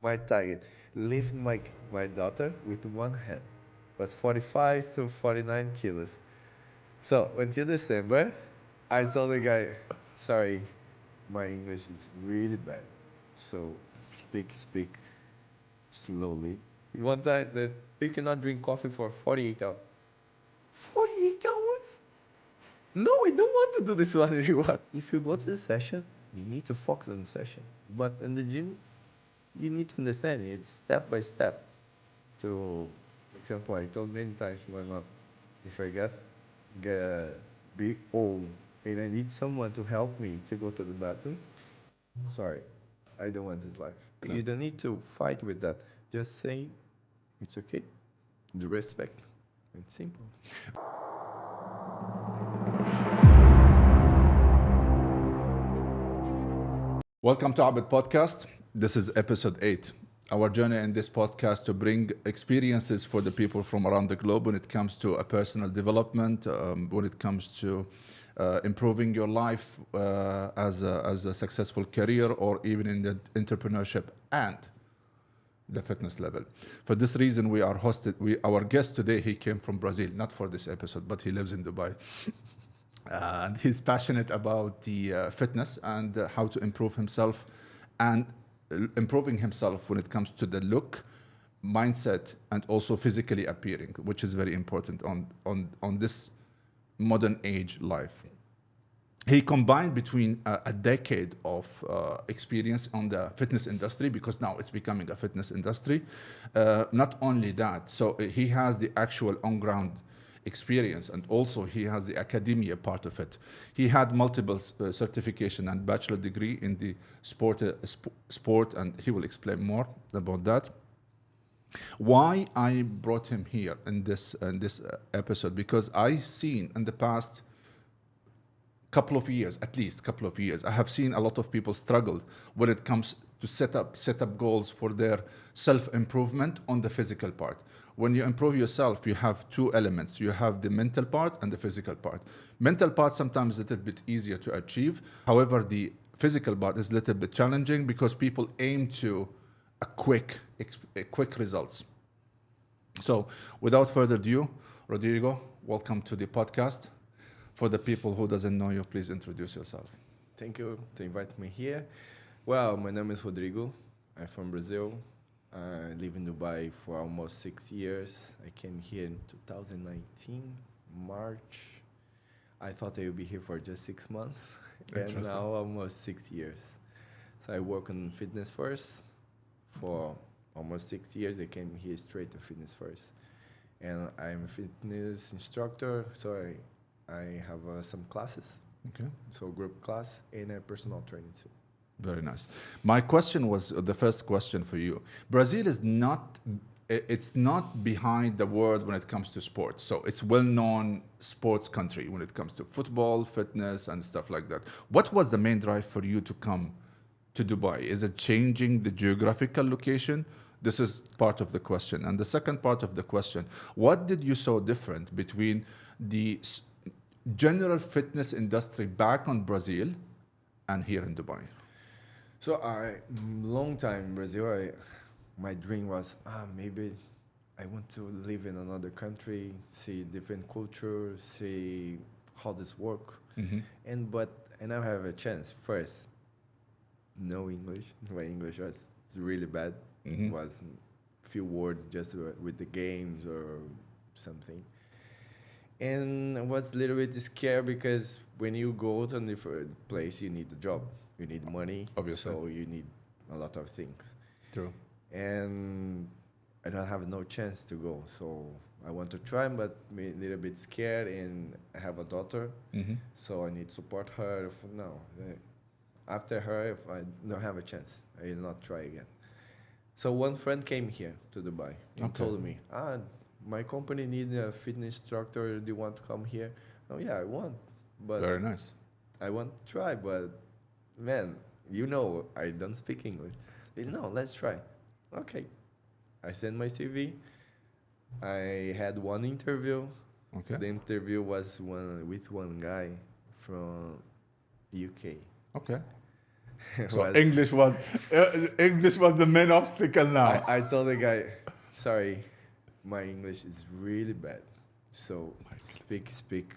My target, lift my daughter with one hand, was 45 to 49 kilos. So until December, I told the guy, sorry, my English is really bad. So speak slowly. One time that you cannot drink coffee for 48 hours. 48 hours? No, I don't want to do this one anymore. If you go to the session, you need to focus on the session. But in the gym, you need to understand it's step by step. To example, I told many times to my mom, if I get big old and I need someone to help me to go to the bathroom, sorry, I don't want this life. No. You don't need to fight with that. Just say it's okay. The respect. It's simple. Welcome to Abed Podcast. This is episode 8. Our journey in this podcast to bring experiences for the people from around the globe when it comes to a personal development, when it comes to improving your life as a successful career or even in the entrepreneurship and the fitness level. For this reason, we are hosted. Our guest today, he came from Brazil, not for this episode, but he lives in Dubai. And he's passionate about the fitness and how to improve himself and improving himself when it comes to the look, mindset, and also physically appearing, which is very important on this modern age life. He combined between a decade of experience on the fitness industry, because now it's becoming a fitness industry. Not only that, so he has the actual on-ground experience, and also he has the academia part of it. He had multiple certification and bachelor degree in the sport, and he will explain more about that. Why I brought him here in this episode, because I seen in the past couple of years, at least couple of years, I have seen a lot of people struggle when it comes to set up goals for their self-improvement on the physical part. When you improve yourself, you have two elements. You have the mental part and the physical part. Mental part sometimes a little bit easier to achieve. However, the physical part is a little bit challenging because people aim to a quick results. So without further ado, Rodrigo, welcome to the podcast. For the people who doesn't know you, please introduce yourself. Thank you to invite me here. Well, my name is Rodrigo. I'm from Brazil. I live in Dubai for almost 6 years. I came here in 2019, March. I thought I would be here for just 6 months, and now almost 6 years. So I work on fitness first. For almost 6 years, I came here straight to fitness first. And I'm a fitness instructor, so I have some classes. Okay. So group class and personal training too. Very nice. My question was the first question for you. Brazil is not, it's not behind the world when it comes to sports. So it's well-known sports country when it comes to football, fitness, and stuff like that. What was the main drive for you to come to Dubai? Is it changing the geographical location? This is part of the question. And the second part of the question, what did you saw different between the general fitness industry back on Brazil and here in Dubai? So long time in Brazil, my dream was maybe I want to live in another country, see different culture, see how this work. But I now have a chance. First, no English. My English was really bad. It was few words just with the games or something. And I was a little bit scared because when you go to a different place, you need a job, you need money, Obviously. so you need a lot of things. True. And I don't have no chance to go, so I want to try, but a little bit scared. And I have a daughter, so I need to support her. No, after her, if I don't have a chance, I will not try again. So one friend came here to Dubai and told me, my company needs a fitness instructor. Do you want to come here? Oh yeah, I want, but Very nice. I want to try. But man, I don't speak English. They said, no, let's try. Okay, I sent my CV. I had one interview. Okay. The interview was with one guy from UK. Okay. So was English was the main obstacle now. I told the guy, sorry, my English is really bad. So speak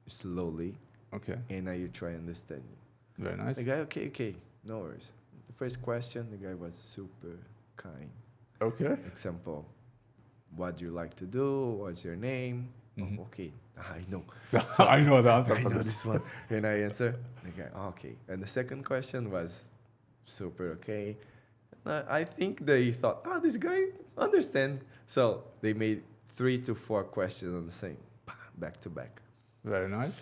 slowly, Okay, and I try understand you. very nice. The guy, okay, no worries. The first question, the guy was super kind. Okay. Example, what do you like to do? What's your name? Mhm. Oh, okay, I know. I know the answer I for know this. this one. And I answer, the guy, okay. And the second question was super okay. I think they thought, this guy understand. So they made 3 to 4 questions on the same, back to back. Very nice.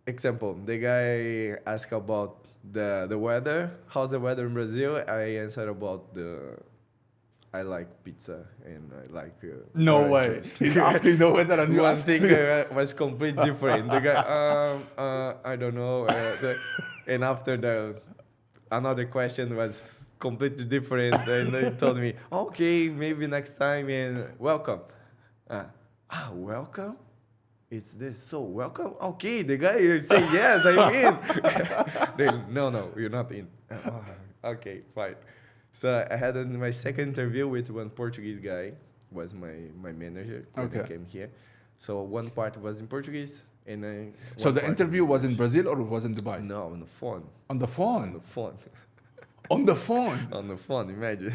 Example, the guy asked about the weather. How's the weather in Brazil? I answered about I like pizza and I like No orange way. juice. He's asking the weather and you One ask. thing was completely different. The guy, I don't know. And after another question was completely different, and they told me, okay, maybe next time and welcome. Welcome? It's this. So welcome? Okay, the guy say yes, I'm in. Then, no, you're not in. Okay, fine. So I had my second interview with one Portuguese guy, was my manager when I Okay. came here. So one part was in Portuguese, and So one the part interview was in English. Brazil or it was in Dubai? No, on the phone. On the On phone. the phone. On the phone. On the phone, imagine.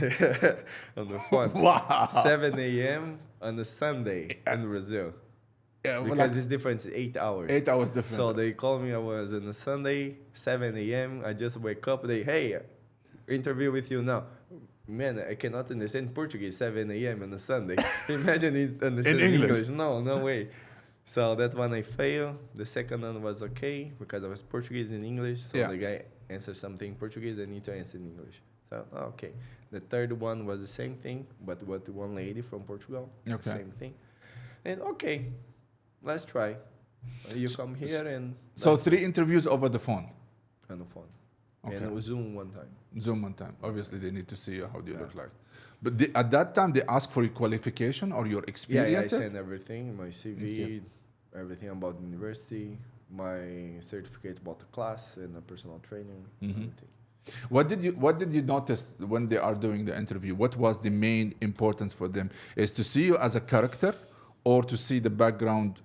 On the phone. Wow. 7 a.m. on a Sunday in Brazil. Yeah, well, Because like it's different, it's 8 hours. 8 hours different. So they called me, I was on a Sunday, 7 a.m. I just wake up, hey, interview with you now. Man, I cannot understand Portuguese 7 a.m. on a Sunday. Imagine it understanding English. No way. So that one I failed. The second one was okay because I was Portuguese in English. So Yeah. the guy answered something in Portuguese, I need to answer in English. So, okay. The third one was the same thing, but with one lady from Portugal. Okay. Same thing. And okay, let's try. You come here and So let's- 3 interviews over the phone. on the phone. Okay. And Zoom one time. Zoom one time. Obviously, they need to see you, how do you Yeah. look like. But at that time, they ask for your qualification or your Yeah, I experience. send everything, my CV, Okay. everything about the university, my certificate about the class and the personal training, Mhm. everything. What did you notice when they are doing the interview? What was the main importance for them? Is to see you as a character, or to see the background,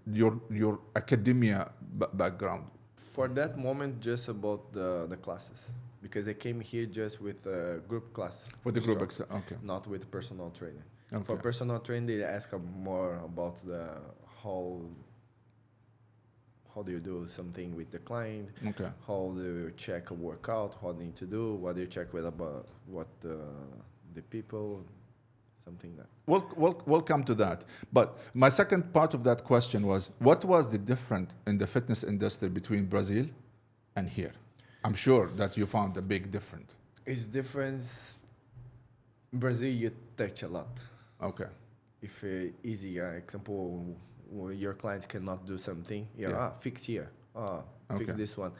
your academia background? For that moment, just about the classes. Because I came here just with a group class. For the group, instructor, okay. not with personal training. Okay. For personal training, they ask more about how do you do something with the client, Okay. how do you check a workout, how do you need to do, what do you check with about what the people, something that. We'll come to that. But my second part of that question was, what was the difference in the fitness industry between Brazil and here? I'm sure that you found a big difference. It's difference. In Brazil, you touch a lot. Okay. If easy, example, your client cannot do something, Yeah. fix here, Okay. fix this one.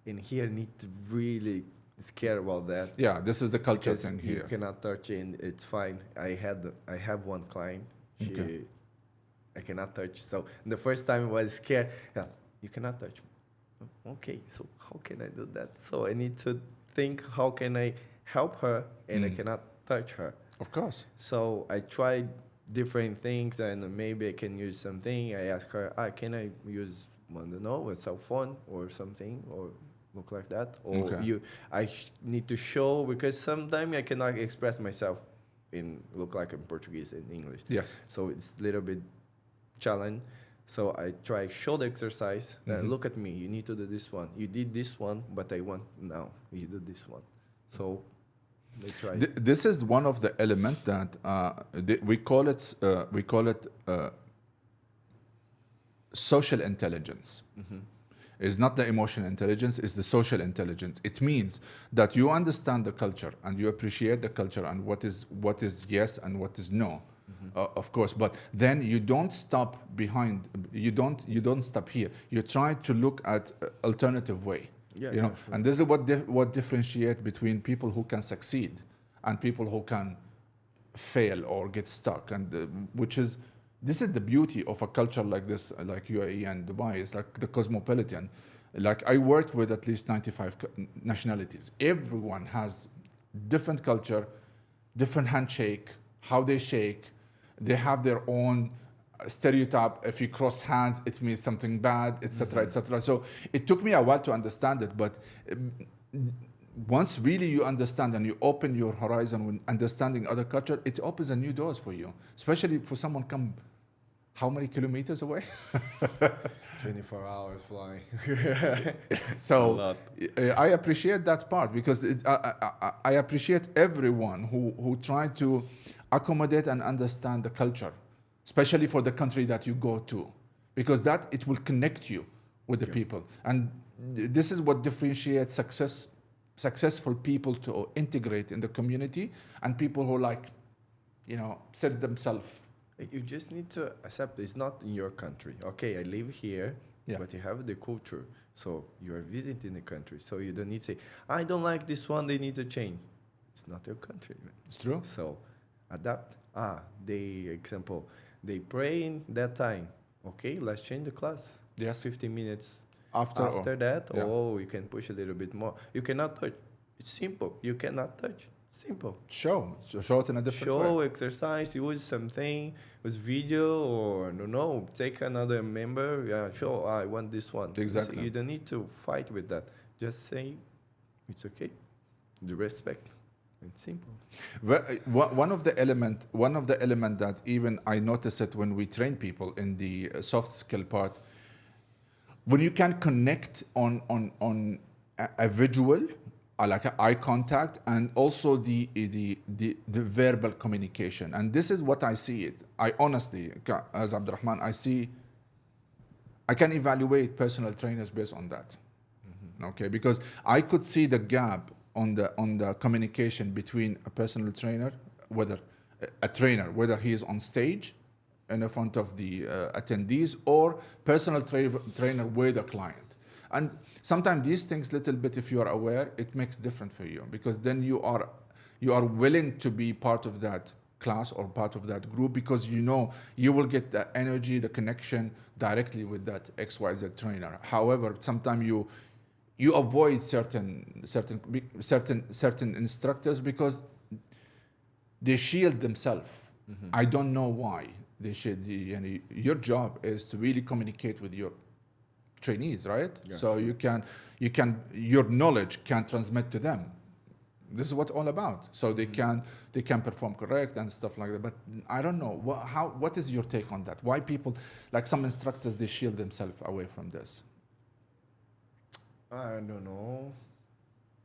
In here, need to really care about that. Yeah, this is the culture Because thing you here. cannot touch it, and it's fine. I have one client. Okay. I cannot touch. So the first time I was scared. Yeah, you cannot touch me. Okay, so how can I do that? So I need to think, how can I help her, and I cannot touch her. Of course. So I tried different things, and maybe I can use something. I asked her, can I use, I don't know, a cell phone or something, or look like that? Or Okay. need to show, because sometimes I cannot express myself look like in Portuguese and English. Yes. So it's a little bit challenge. So I try show the exercise. Look at me. You need to do this one. You did this one, but I want now you do this one. So they try. This is one of the elements that we call it social intelligence. It's not the emotional intelligence, it's the social intelligence. It means that you understand the culture and you appreciate the culture and what is yes and what is no. Of course, but then you don't stop behind. You don't stop here. You try to look at alternative way. Yeah, you know, yeah, sure. and this is what differentiates between people who can succeed and people who can fail or get stuck. And this is the beauty of a culture like this, like UAE and Dubai. It's like the cosmopolitan. Like I worked with at least 95 nationalities. Everyone has different culture, different handshake, how they shake. They have their own stereotype. If you cross hands, it means something bad, etc., etc. So it took me a while to understand it, but once really you understand and you open your horizon when understanding other culture, it opens a new doors for you, especially for someone come how many kilometers away? 24 hours flying. So I appreciate that part because I appreciate everyone who try to accommodate and understand the culture, especially for the country that you go to, because that it will connect you with the people. And this is what differentiates successful people to integrate in the community and people who set themselves. You just need to accept it's not in your country. Okay, I live here, but you have the culture. So you are visiting the country. So you don't need to say, I don't like this one, they need to change. It's not your country. Man. It's true. So adapt. They pray in that time. Okay, let's change the class. Yes. 15 minutes After that, you can push a little bit more. You cannot touch. It's simple. You cannot touch. Simple. Show it in a different way. Show, exercise, use something with video or take another member. Yeah, show, I want this one. Exactly. So you don't need to fight with that. Just say, it's okay. The respect. It's simple. One of the element that even I notice it when we train people in the soft skill part, when you can connect on a visual, like eye contact, and also the verbal communication. And this is what I see it. I honestly, as Abdurrahman, I can evaluate personal trainers based on that. Mm-hmm. Okay, because I could see the gap on the communication between a personal trainer, whether he is on stage in front of the attendees, or personal trainer with a client. And sometimes these things, little bit, if you are aware, it makes different for you, because then you are willing to be part of that class or part of that group, because you will get the energy, the connection directly with that XYZ trainer. However, sometimes you avoid certain instructors because they shield themselves. Mm-hmm. I don't know why they shield. Your job is to really communicate with your trainees, right? Yes. So you can your knowledge can transmit to them. This is what all about. So they can perform correct and stuff like that. But I don't know what is your take on that? Why people, like some instructors, they shield themselves away from this? I don't know.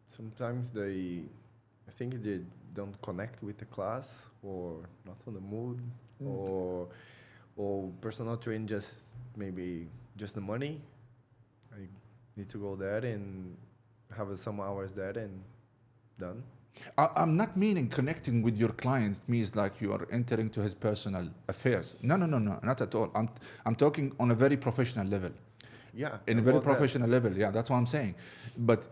Sometimes I think they don't connect with the class, or not on the mood, or personal train maybe just the money. I need to go there and have some hours there and done. I'm not meaning connecting with your client means like you are entering to his personal affairs. No, not at all. I'm talking on a very professional level. Yeah. In a very professional level, yeah, that's what I'm saying. But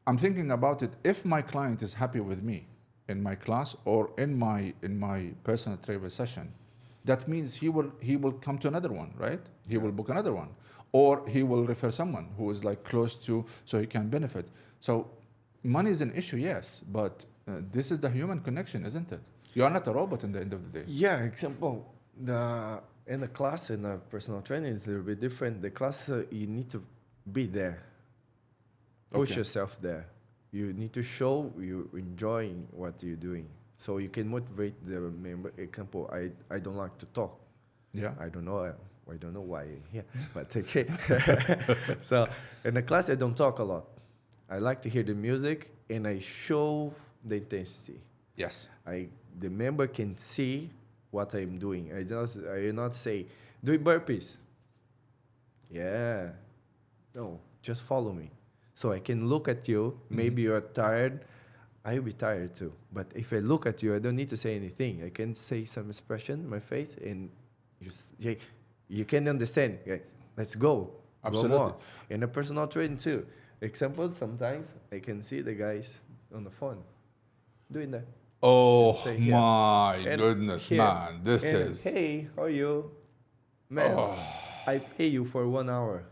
I'm thinking about it. If my client is happy with me in my class or in my personal trainer session, that means he will come to another one, right? He will book another one, or he will refer someone who is like close to, so he can benefit. So money is an issue, yes, but this is the human connection, isn't it? You are not a robot in the end of the day. Yeah. Example, in the class, in a personal training, it's a little bit different. The class, you need to be there. Push yourself there. You need to show you enjoying what you're doing. So you can motivate the member. Example, I don't like to talk. Yeah. I don't know why I'm here, but okay. So in the class, I don't talk a lot. I like to hear the music, and I show the intensity. Yes. The member can see what I'm doing. I will not say, do burpees. Yeah. No, just follow me. So I can look at you. Maybe you're tired. I will be tired too. But if I look at you, I don't need to say anything. I can say some expression in my face, and you can understand. Okay, let's go. Absolutely. Go more. In a personal training too. Example, sometimes I can see the guys on the phone doing that. Oh my goodness, man. Hey, how are you? Man, I pay you for 1 hour.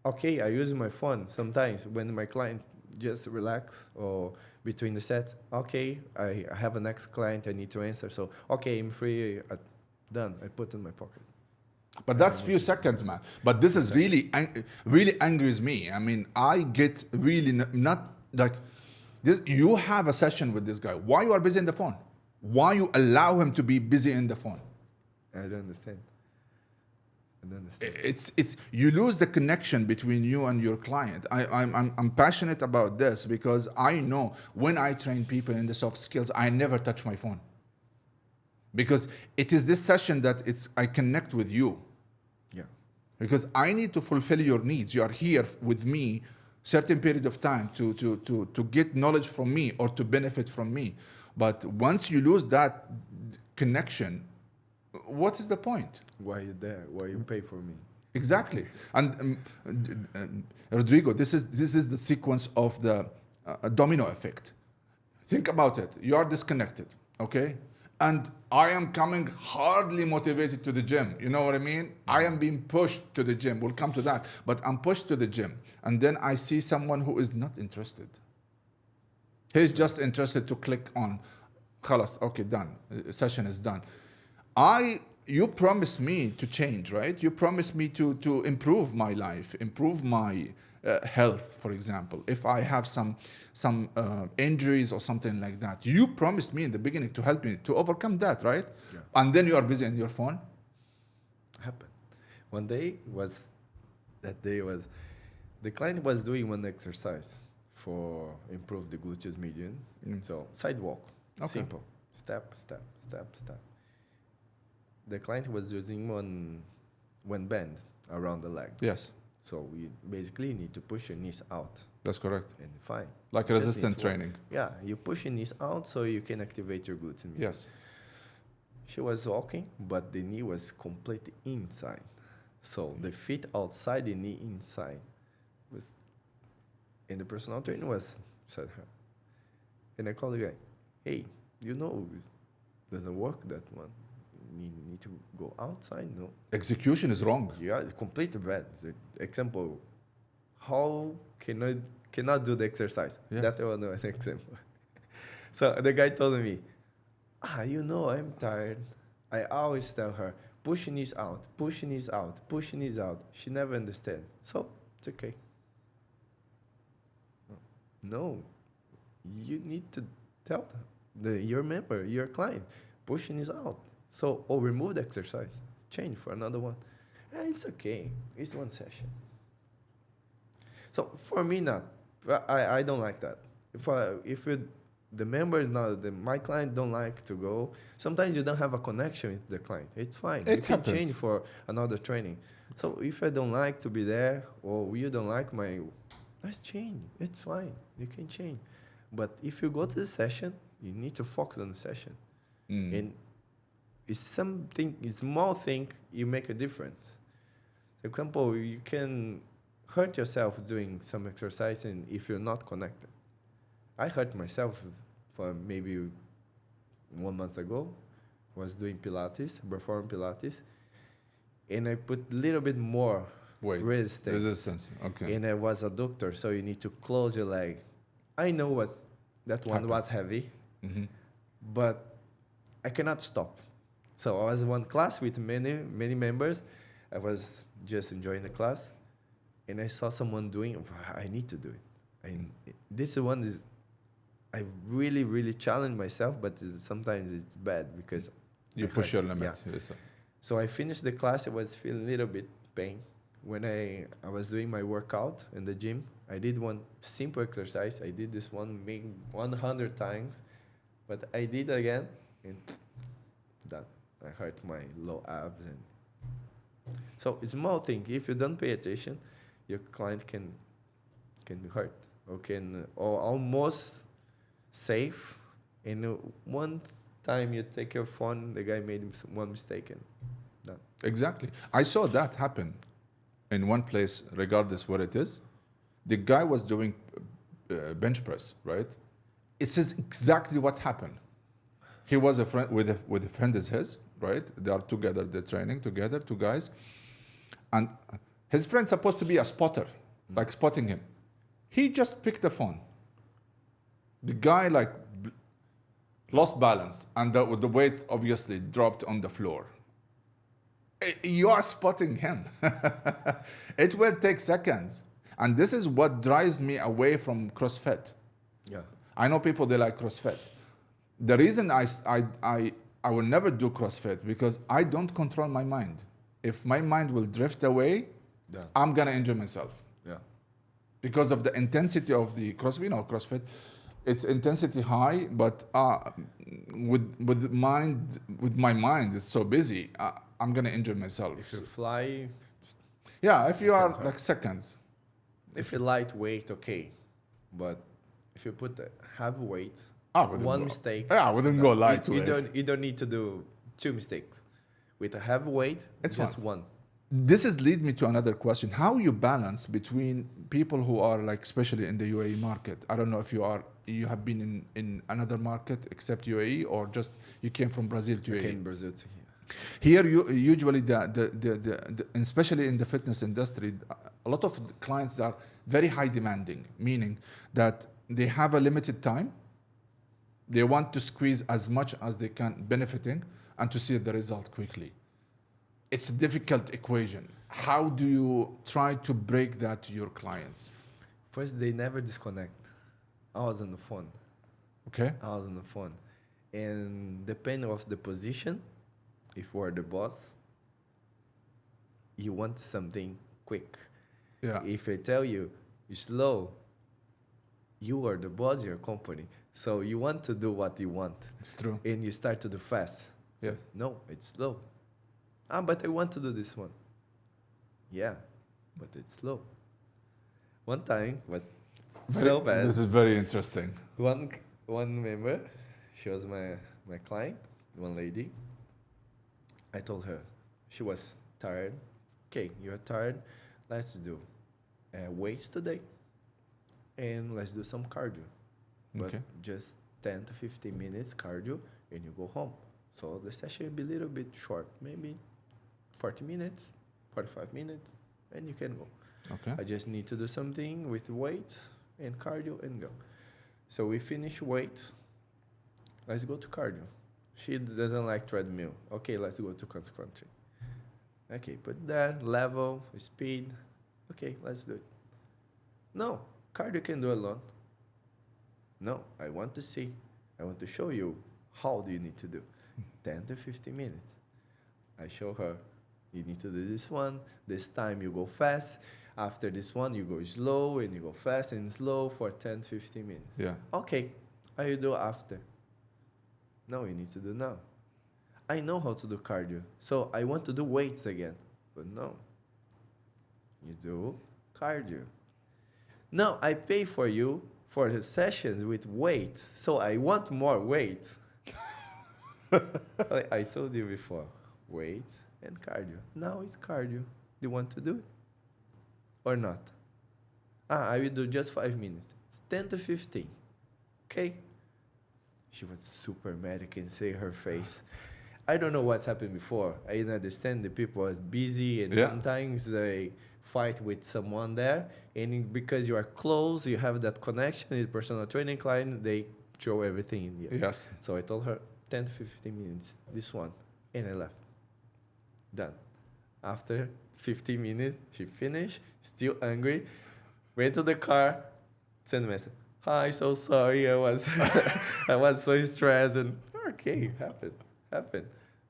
Okay, I use my phone sometimes when my client just relax or between the sets. Okay, I have a next client I need to answer. So okay, I'm free. Done. I put in my pocket. But And I that's move few to seconds, man. But this few is seconds. really angers me. I mean, I get really not like this. You have a session with this guy. Why you are busy in the phone? Why you allow him to be busy in the phone? I don't understand. I don't understand. It's you lose the connection between you and your client. I'm passionate about this because I know when I train people in the soft skills, I never touch my phone because it is this session that I connect with you. Yeah. Because I need to fulfill your needs. You are here with me certain period of time to get knowledge from me or to benefit from me. But once you lose that connection, what is the point? Why you there? Why you pay for me? Exactly. And Rodrigo, this is the sequence of the domino effect. Think about it. You are disconnected, okay? And I am coming hardly motivated to the gym. You know what I mean? I am being pushed to the gym. We'll come to that. But I'm pushed to the gym. And then I see someone who is not interested. He's just interested to click on, خلاص, okay, done. Session is done. You promised me to change, right? You promised me to improve my life, improve my health, for example. If I have some injuries or something like that, you promised me in the beginning to help me to overcome that, right? Yeah. And then you are busy on your phone. Happened. One day was the client was doing one exercise for improve the gluteus median. So sidewalk, simple, step, step, step, step. The client was using one band around the leg. Yes, So we basically need to push your knees out that's correct. and fine. Like Just resistance need to work. training. Yeah, you push your knees out so you can activate your gluteus median. Yes. She was walking, but the knee was completely inside. So the feet outside, the knee inside. And the personal trainer said her. And I called the guy, hey, you know, it doesn't work that one. Need to go outside, no? Execution is wrong. Yeah, completely bad. The example, how cannot do the exercise? Yes. That one was an example. So the guy told me, I'm tired. I always tell her, push your knees out, push your knees out, push your knees out. She never understands. So it's okay. No, you need to tell your member, your client, push your knees out. So, remove the exercise, change for another one. It's okay. It's one session. So for me, not. I don't like that. The member, my client don't like to go. Sometimes you don't have a connection with the client. It's fine. It you can happens. change for another training. So if I don't like to be there, or you don't like let's change. It's fine. You can change. But if you go to the session, you need to focus on the session. And it's small thing, you make a difference. For example, you can hurt yourself doing some exercise and if you're not connected. I hurt myself for maybe 1 month ago. Was doing Pilates, performing Pilates, and I put a little bit more Wait. Resistance. Okay. And I was a doctor, so you need to close your leg. I know that one was heavy, but I cannot stop. So I was in one class with many members. I was just enjoying the class, and I saw someone doing it. I need to do it. And this one is, I really, really challenge myself, but sometimes it's bad because You push your limit. Yeah. Yes, sir. So I finished the class. I was feeling a little bit pain. When I was doing my workout in the gym, I did one simple exercise. I did this one maybe 100 times, but I did again, and that I hurt my low abs. And so it's a small thing. If you don't pay attention, your client can be hurt or almost safe. And one time you take your phone, the guy made one mistake, and that. Exactly. I saw that happen in one place, regardless what it is. The guy was doing bench press, right? It says exactly what happened. He was a friend with a friend of his, right? They are together, they're training together, two guys. And His friend's supposed to be a spotter, like spotting him. He just picked the phone. The guy lost balance, and the weight obviously dropped on the floor. You are spotting him. It will take seconds. And this is what drives me away from CrossFit. Yeah. I know people, they like CrossFit. The reason I will never do CrossFit because I don't control my mind. If my mind will drift away, I'm going to injure myself. Yeah. Because of the intensity of the CrossFit, it's intensity high, but with my mind is so busy, I'm gonna injure myself. If you fly, yeah, if you are like seconds. If you're lightweight, okay, but if you put the heavy weight, one mistake. Yeah, I wouldn't go lightweight. You don't need to do 2 mistakes. With a heavy weight, it's just one. This is lead me to another question. How you balance between people who are like, especially in the UAE market? I don't know if you have been in another market except UAE, or just you came from Brazil to UAE. I came from Brazil to here. Here, you usually especially in the fitness industry, a lot of clients are very high demanding, meaning that they have a limited time. They want to squeeze as much as they can, benefiting, and to see the result quickly. It's a difficult equation. How do you try to break that to your clients? First, they never disconnect. I was on the phone. Okay. I was on the phone. And depending of the position, if you are the boss, you want something quick. Yeah. If I tell you, you're slow, you are the boss of your company. So you want to do what you want. It's true. And you start to do fast. Yes. No, it's slow. But I want to do this one. Yeah, but it's slow. One time was so bad. This is very interesting. One member, she was my client, one lady. I told her, she was tired. Okay, you're tired. Let's do weights today, and let's do some cardio. But just 10 to 15 minutes cardio, and you go home. So the session will be a little bit short, maybe 40 minutes, 45 minutes, and you can go. Okay. I just need to do something with weights and cardio and go. So we finish weights. Let's go to cardio. She doesn't like treadmill. Okay, let's go to cross country. Okay, put that, level, speed. Okay, let's do it. No, cardio can do alone. No, I want to see. I want to show you how do you need to do. 10 to 15 minutes. I show her, you need to do this one. This time you go fast. After this one, you go slow, and you go fast and slow for 10, 15 minutes. Yeah. Okay, how you do after? No, you need to do now. I know how to do cardio, so I want to do weights again. But no, you do cardio. No, I pay for you for the sessions with weights, so I want more weight. I told you before, weights and cardio. Now it's cardio. Do you want to do it or not? I will do just 5 minutes. It's 10 to 15. Okay? She was super mad. I can see her face. I don't know what's happened before. I didn't understand the people are busy, and sometimes they fight with someone there. And because you are close, you have that connection with personal training client, they throw everything in the air. Yes. So I told her, 10 to 15 minutes, this one. And I left. Done. After 15 minutes, she finished, still angry, went to the car, sent a message. Hi, so sorry, I was I was so stressed, and okay, happened.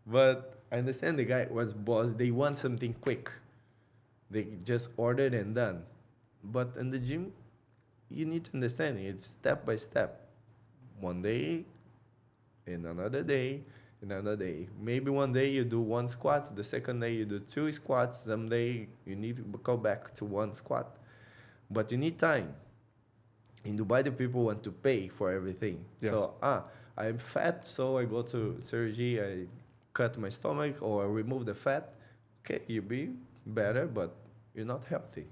But I understand the guy was boss. They want something quick. They just ordered and done. But in the gym, you need to understand it's step by step. One day, and another day, another day. Maybe one day you do 1 squat, the second day you do 2 squats, someday you need to go back to 1 squat. But you need time. In Dubai, the people want to pay for everything. Yes. So, I'm fat, so I go to surgery, I cut my stomach or I remove the fat. Okay, you'll be better, but you're not healthy.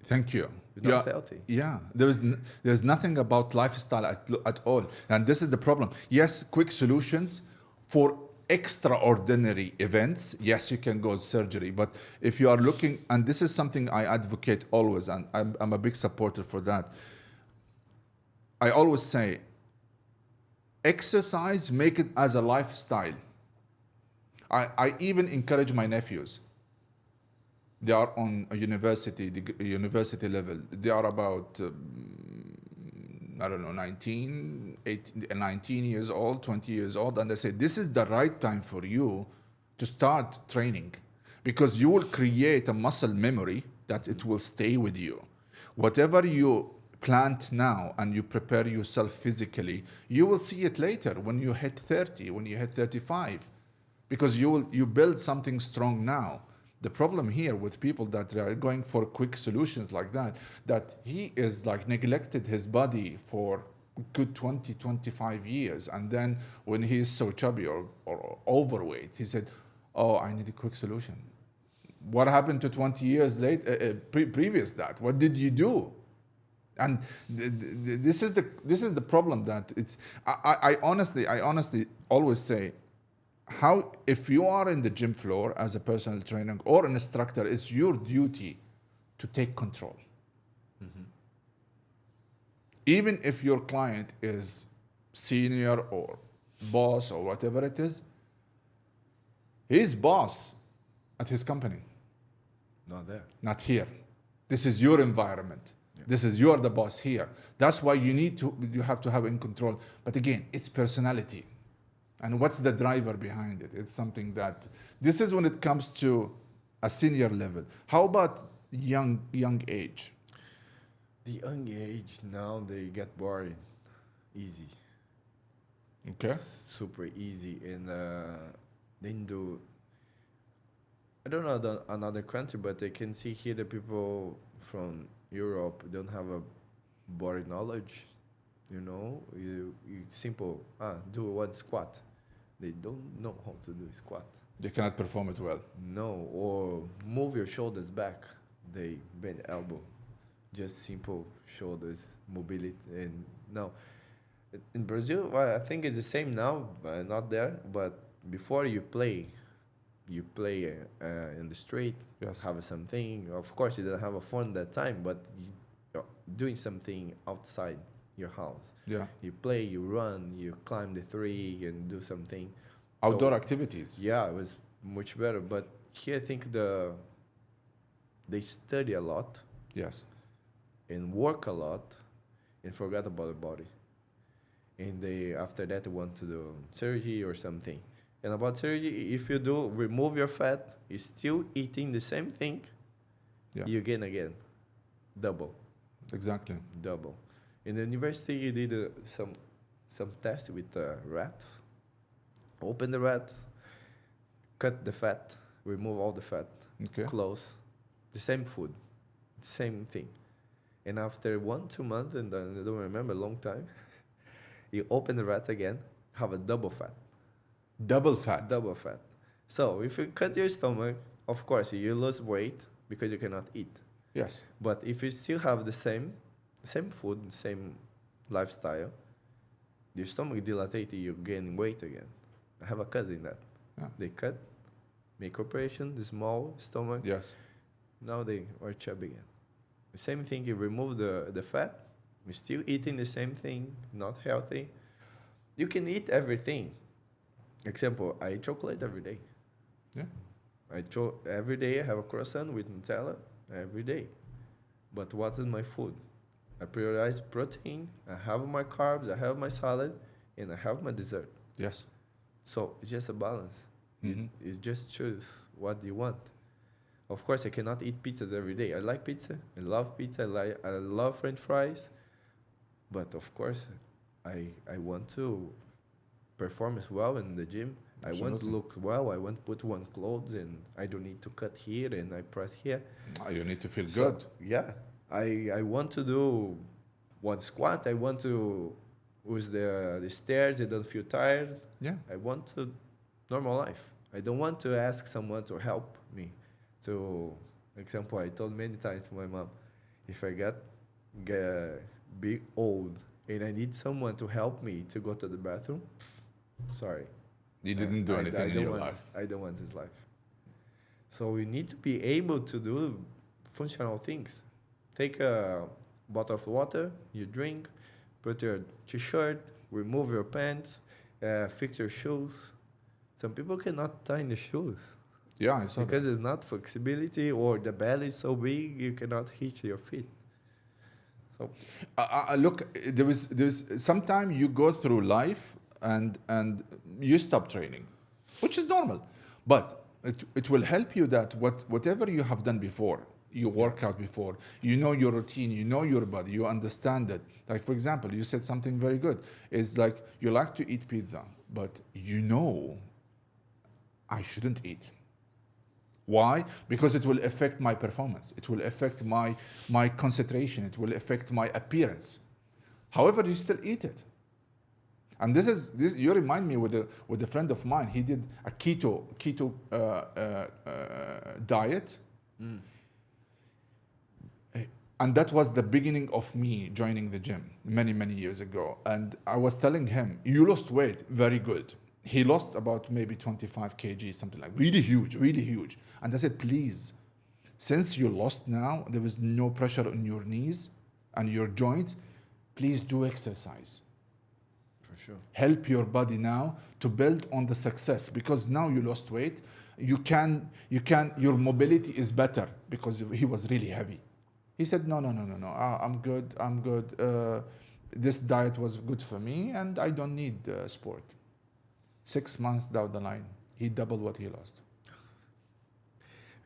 Thank you. You're not healthy. Yeah, there's nothing about lifestyle at all. And this is the problem. Yes, quick solutions for extraordinary events, yes, you can go to surgery. But if you are looking, and this is something I advocate always, and I'm a big supporter for that. I always say, exercise, make it as a lifestyle. I even encourage my nephews. They are on a university level. They are about, I don't know, 19 years old, 20 years old. And I say, this is the right time for you to start training, because you will create a muscle memory that it will stay with you. Whatever you plant now and you prepare yourself physically, you will see it later when you hit 30, when you hit 35, because you build something strong now. The problem here with people that are going for quick solutions like that he is like neglected his body for good 20, 25 years. And then when he is so chubby or overweight, he said, oh, I need a quick solution. What happened to 20 years later, previous that? What did you do? And this is the problem that it's, I honestly always say, how, if you are in the gym floor as a personal trainer or an instructor, it's your duty to take control. Mm-hmm. Even if your client is senior or boss or whatever it is, he's boss at his company. Not there. Not here. This is your environment. Yeah. This is, you're the boss here. That's why you have to have in control. But again, it's personality. And what's the driver behind it? It's something that, this is when it comes to a senior level. How about young age? The young age, now they get boring. Easy. Okay. Super easy. And they do, I don't know another country, but I can see here the people from Europe don't have a body knowledge. You know, you simple, do one squat. They don't know how to do a squat. They cannot perform it well. No, or move your shoulders back. They bend elbow. Just simple shoulders, mobility. And no, in Brazil, well, I think it's the same now, not there. But before you play in the street, yes, have something. Of course, you don't have a phone that time, but you're doing something outside your house. Yeah. You play, you run, you climb the tree and do something. Outdoor activities. Yeah, it was much better. But here I think they study a lot. Yes. And work a lot and forgot about the body. And they after that want to do surgery or something. And about surgery, if you do remove your fat, you're still eating the same thing, you gain again. Double. Exactly. Double. In the university, you did some tests with rats. Open the rat, cut the fat, remove all the fat, close, the same food, same thing. And after 1-2 months, and I don't remember, a long time, you open the rat again, have a double fat. Double fat? Double fat. So if you cut your stomach, of course, you lose weight because you cannot eat. Yes. But if you still have the same food, same lifestyle, your stomach dilated, you gain weight again. I have a cousin that. Yeah. They cut, make operation, the small stomach. Yes. Now they are chubby again. The same thing, you remove the fat, you're still eating the same thing, not healthy. You can eat everything. Example, I eat chocolate every day. Yeah. Every day I have a croissant with Nutella, every day. But what is my food? I prioritize protein, I have my carbs, I have my salad, and I have my dessert. Yes. So it's just a balance. Mm-hmm. You just choose what you want. Of course, I cannot eat pizzas every day. I like pizza. I love pizza. I love French fries. But of course, I want to perform as well in the gym. Absolutely. I want to look well. I want to put one clothes, and I don't need to cut here and I press here. Oh, you need to feel good. Yeah. I want to do one squat. I want to use the stairs. I don't feel tired. Yeah. I want to normal life. I don't want to ask someone to help me. So, example, I told many times to my mom, if I get big old and I need someone to help me to go to the bathroom, sorry. You didn't do anything in your life. I don't want this life. So we need to be able to do functional things. Take a bottle of water, you drink, put your t-shirt, remove your pants, fix your shoes. Some people cannot tie the shoes. Yeah, I saw because that. it's not flexibility, or the belly is so big you cannot hitch your feet. So Look, there's sometimes you go through life and you stop training, which is normal, but it will help you that whatever you have done before, you work out before, you know your routine, you know your body, you understand it. Like, for example, you said something very good. It's like you like to eat pizza, but you know I shouldn't eat. Why? Because it will affect my performance. It will affect my concentration. It will affect my appearance. However, you still eat it. And this. You remind me with a friend of mine. He did a keto diet, and that was the beginning of me joining the gym many years ago. And I was telling him, "You lost weight, very good." He lost about maybe 25 kg, something like really huge. And I said, please, since you lost now, there is no pressure on your knees and your joints. Please do exercise. for sure. Help your body now to build on the success, because now you lost weight. Your mobility is better, because he was really heavy. He said, no, I'm good. This diet was good for me and I don't need sport. 6 months down the line, he doubled what he lost.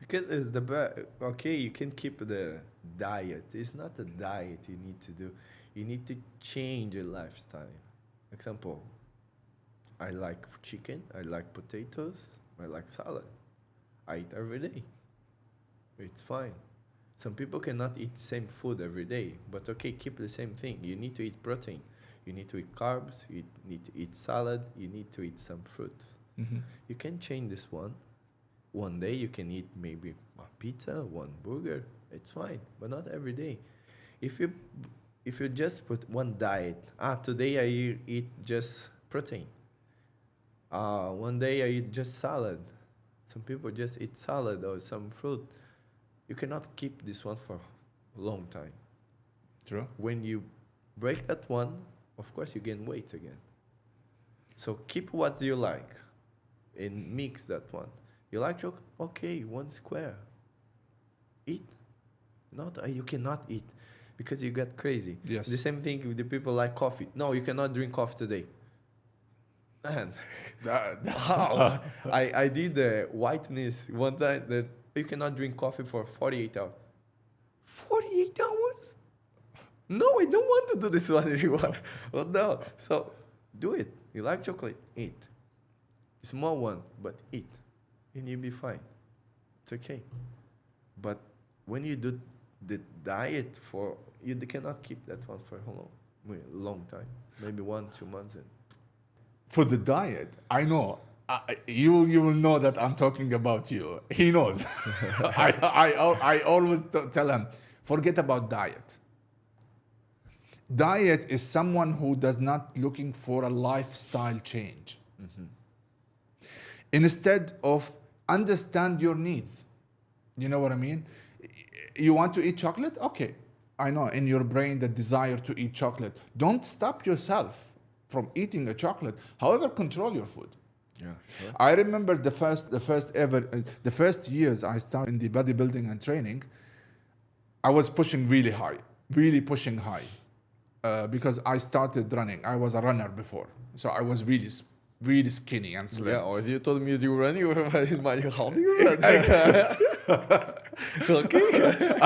Because it's okay, you can keep the diet. It's not a diet you need to do. You need to change your lifestyle. Example, I like chicken, I like potatoes, I like salad. I eat every day. It's fine. Some people cannot eat the same food every day, but okay, keep the same thing. You need to eat protein. You need to eat carbs, you need to eat salad, you need to eat some fruit. Mm-hmm. You can change this one. One day you can eat maybe a pizza, one burger, it's fine, but not every day. If you just put one diet, today I eat just protein. One day I eat just salad. Some people just eat salad or some fruit. You cannot keep this one for a long time. True. When you break that one, of course you gain weight again. So keep what you like and mix that one. You like chocolate? Okay, 1 square. Eat. You cannot eat because you get crazy. Yes. The same thing with the people like coffee. No, you cannot drink coffee today. Man, how? I did the whiteness one time that you cannot drink coffee for 48 hours. 48 hours? No, I don't want to do this one anymore. Well, no. So do it. You like chocolate? Eat. Small one, but eat. And you'll be fine. It's okay. But when you do the diet you cannot keep that one for a long time. Maybe 1-2 months. For the diet, I know. You will know that I'm talking about you. He knows. I always tell him, forget about diet. Diet is someone who does not looking for a lifestyle change. Mm-hmm. Instead of understand your needs. You know what I mean? You want to eat chocolate? Okay. I know in your brain the desire to eat chocolate. Don't stop yourself from eating a chocolate. However, control your food. Yeah, sure. I remember the first years I started in the bodybuilding and training, I was pushing really pushing high. Because I started running. I was a runner before. So I was really skinny and slim. Yeah, or if you told me you were running, how do you run? Okay.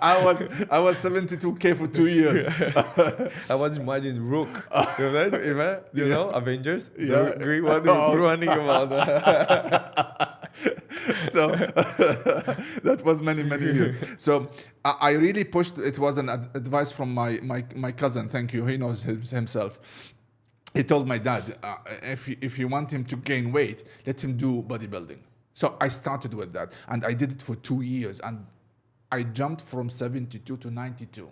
I was 72K for 2 years. I was imagining Rook. You know, Avengers? Yeah. The green one running about. So that was many years. So I really pushed. It was an advice from my cousin. Thank you. He knows himself. He told my dad, if you want him to gain weight, let him do bodybuilding. So I started with that, and I did it for 2 years, and I jumped from 72 to 92.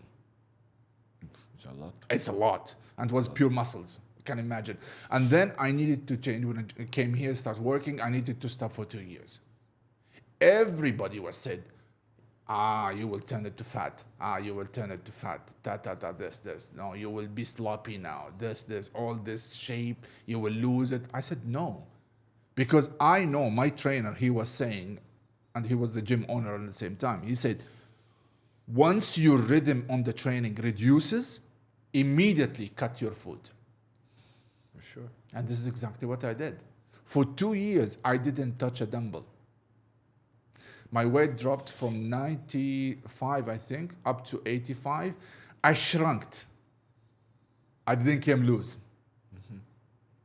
It's a lot. It's a lot, and it was pure muscles. can imagine. And then I needed to change. When I came here, start working, I needed to stop for 2 years. Everybody was said, you will turn it to fat. You will turn it to fat. This. No, you will be sloppy now. This, all this shape, you will lose it. I said, no. Because I know my trainer, he was saying, and he was the gym owner at the same time, he said, once your rhythm on the training reduces, immediately cut your food. For sure. And this is exactly what I did. For 2 years, I didn't touch a dumbbell. My weight dropped from 95, I think, up to 85. I shrunk. I didn't come loose. Mm-hmm.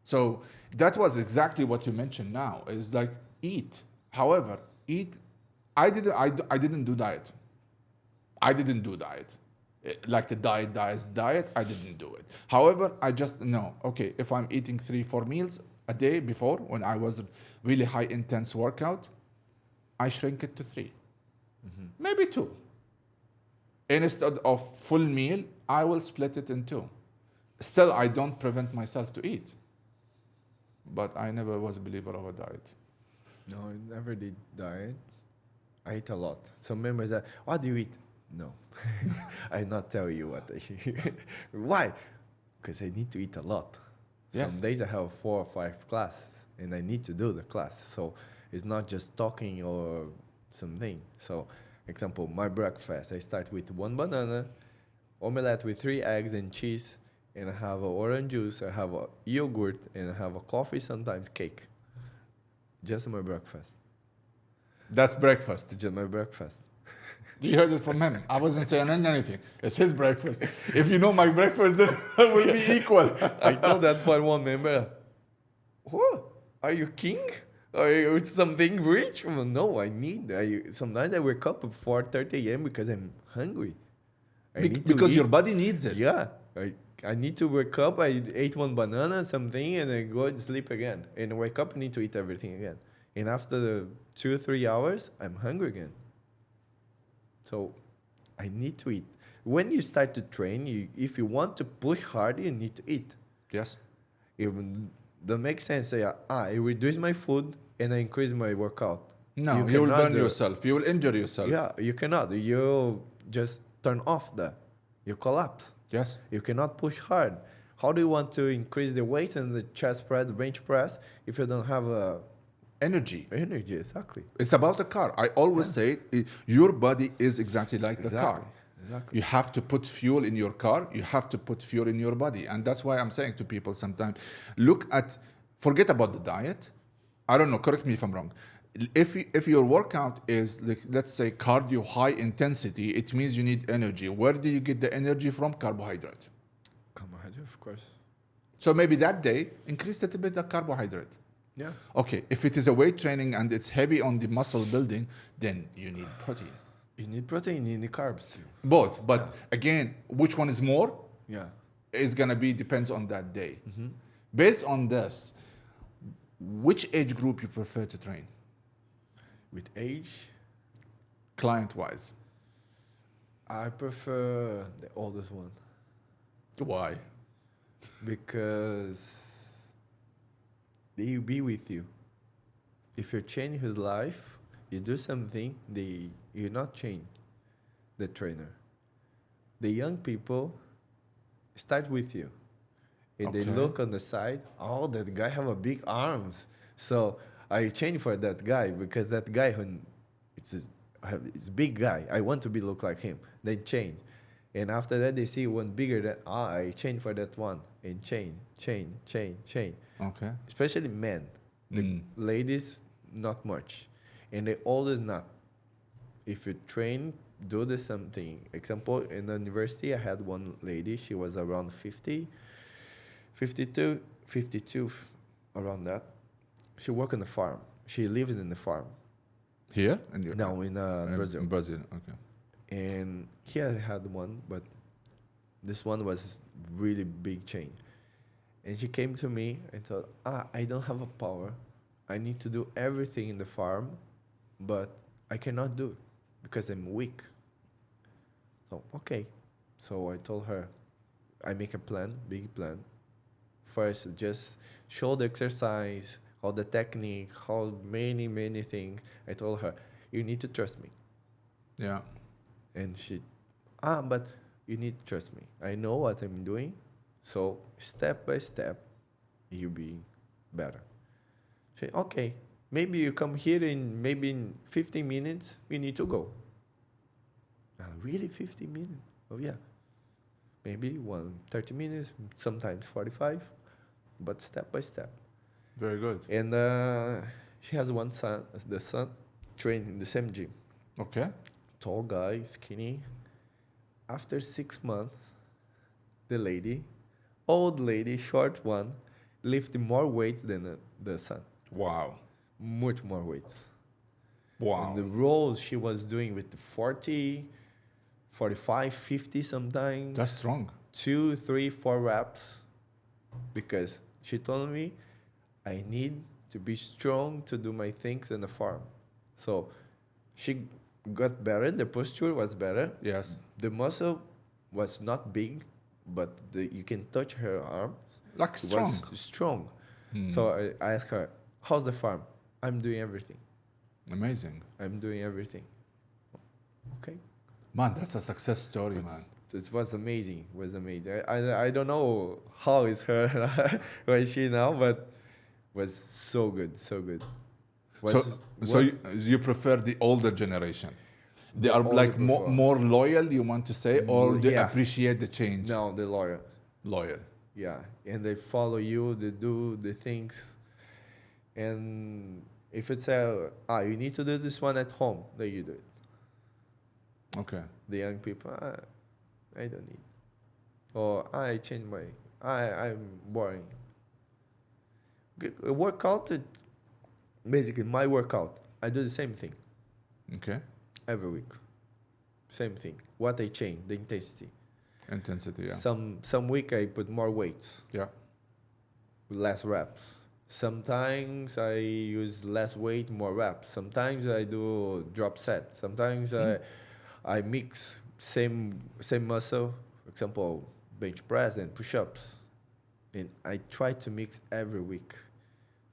So that was exactly what you mentioned now. It's like eat. However, eat. I didn't do diet. I didn't do diet. Like a diet, I didn't do it. However, I just know, okay, if I'm eating 3-4 meals a day before, when I was really high intense workout, I shrink it to 3, maybe 2. Instead of full meal, I will split it in 2. Still, I don't prevent myself to eat. But I never was a believer of a diet. No, I never did diet. I eat a lot. Some members say, what do you eat? No. I not tell you what I eat. Why? Because I need to eat a lot. Yes. Some days I have 4 or 5 classes, and I need to do the class. So it's not just talking or something. So, example, my breakfast, I start with 1 banana, omelette with 3 eggs and cheese, and I have an orange juice, I have a yogurt, and I have a coffee, sometimes cake. Just my breakfast. That's breakfast. Just my breakfast. You heard it from him. I wasn't saying anything. It's his breakfast. If you know my breakfast, then it will be equal. I told that for one member, what? Are you king? Are you something rich? Well, no, sometimes I wake up at 4:30 a.m. because I'm hungry. Because your body needs it. Yeah. I need to wake up. I ate 1 banana, something, and I go and sleep again. And wake up, I need to eat everything again. And after the 2 or 3 hours, I'm hungry again. So I need to eat. When you start to train, if you want to push hard, you need to eat. Yes. It don't make sense. Say, I reduce my food and I increase my workout. No, you will burn yourself. You will injure yourself. Yeah, you cannot. You just turn off that. You collapse. Yes. You cannot push hard. How do you want to increase the weight and the chest press, the bench press, if you don't have energy? Energy, exactly. It's about the car. I always say your body is exactly like the car. Exactly. You have to put fuel in your car. You have to put fuel in your body. And that's why I'm saying to people sometimes, forget about the diet. I don't know, correct me if I'm wrong. If your workout is, like, let's say, cardio high intensity, it means you need energy. Where do you get the energy from? Carbohydrate. Carbohydrate, of course. So maybe that day, increase a little bit the carbohydrate. Yeah. Okay, if it is a weight training and it's heavy on the muscle building, then you need protein. You need protein, you need carbs. Both, but again, which one is more? Yeah. Is gonna be, depends on that day. Mm-hmm. Based on this, which age group you prefer to train? With age? Client-wise? I prefer the oldest one. Why? Because they will be with you. If you change his life, you do something, you not change the trainer. The young people start with you. And they look on the side, that guy have a big arms. So I change for that guy because that guy, it's a big guy. I want to look like him. They change. And after that, they see one bigger than, I change for that one. And change. Okay. Especially men. The ladies, not much. And the oldest, not. If you train, do the something. Example, in the university, I had one lady. She was around 50, 52, around that. She worked on the farm. She lived in the farm. Here? No, in Brazil. In Brazil, okay. And here I had one, but this one was really big change. And she came to me and said, I don't have a power. I need to do everything in the farm, but I cannot do it because I'm weak. So, okay. So I told her, I make a plan, big plan, first just show the exercise, all the technique, how many things. I told her, you need to trust me. Yeah. And she, but you need to trust me. I know what I'm doing. So step by step, you'll be better. She, okay, maybe you come here in 15 minutes, you need to go. Really 15 minutes? Oh yeah. Maybe 30 minutes, sometimes 45, but step by step. Very good. And she has one son, the son trained in the same gym. Okay. Tall guy, skinny. After 6 months, the lady, old lady, short one, lifting more weights than the son. Wow. Much more weights. Wow. And the rolls she was doing with 40, 45, 50 sometimes. That's strong. 2, 3, 4 reps. Because she told me I need to be strong to do my things in the farm. So she got better. The posture was better. Yes. The muscle was not big, but you can touch her arms. Like strong. It was strong. So I asked her, how's the farm? I'm doing everything. Amazing. I'm doing everything. Okay. Man, that's a success story, man. It was amazing. It was amazing. I don't know how is her, where is she now, but was so good, so good. So you prefer the older generation? They are like more loyal, you want to say, or they appreciate the change? No, they're loyal. Loyal. Yeah, and they follow you. They do the things, and if it's you need to do this one at home, then you do it. Okay. The young people, I don't need. Or I change I'm boring. Workout, basically my workout, I do the same thing. Okay. Every week. Same thing. What I change, the intensity. Intensity, yeah. Some week I put more weights. Yeah. Less reps. Sometimes I use less weight, more reps. Sometimes I do drop set. Sometimes I mix same muscle, for example, bench press and push-ups. And I try to mix every week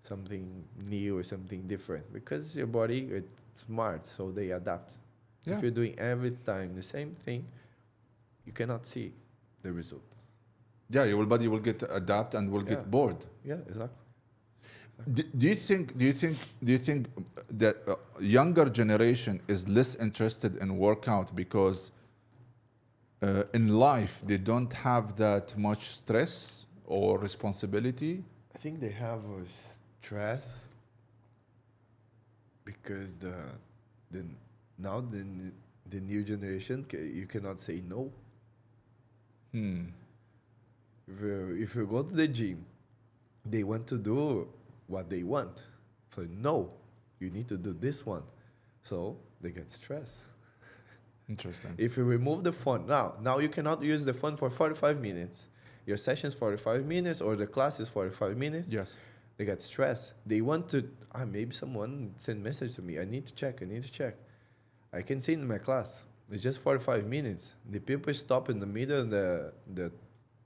something new or something different because your body, it's smart, so they adapt. Yeah. If you're doing every time the same thing, you cannot see the result. Yeah, your body will get adapt and will get bored. Yeah, exactly. Do you think that younger generation is less interested in workout because in life they don't have that much stress or responsibility? I think they have stress because the new generation, you cannot say no. If you go to the gym, they want to do what they want. So no, you need to do this one. So they get stressed. Interesting. If you remove the phone, now you cannot use the phone for 45 minutes. Your session is 45 minutes or the class is 45 minutes. Yes. They get stressed. They want to, maybe someone sent message to me. I need to check. I can see in my class. It's just 45 minutes. The people stop in the middle of the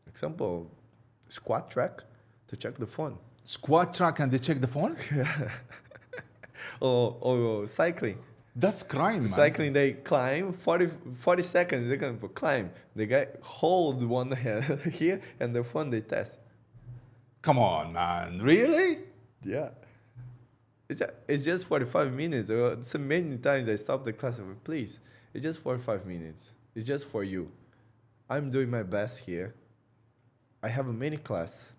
example, squat track to check the phone. Squat track and they check the phone? or cycling. That's crime, man. Cycling, they climb 40 seconds. They can climb. The guy hold one hand here and the phone they test. Come on, man. Really? Yeah. It's just 45 minutes. So many times I stop the class and say, please, it's just 45 minutes. It's just for you. I'm doing my best here. I have a mini class.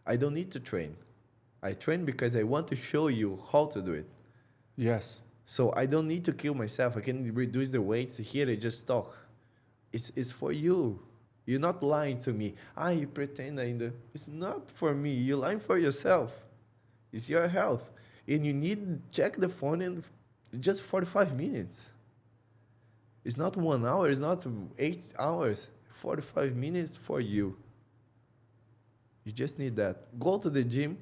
I don't need to train. I train because I want to show you how to do it. Yes. So I don't need to kill myself. I can reduce the weights. Here I just talk. It's for you. You're not lying to me. You pretend it's not for me. You're lying for yourself. It's your health. And you need to check the phone in just 45 minutes. It's not 1 hour. It's not 8 hours. 45 minutes for you. You just need that. Go to the gym.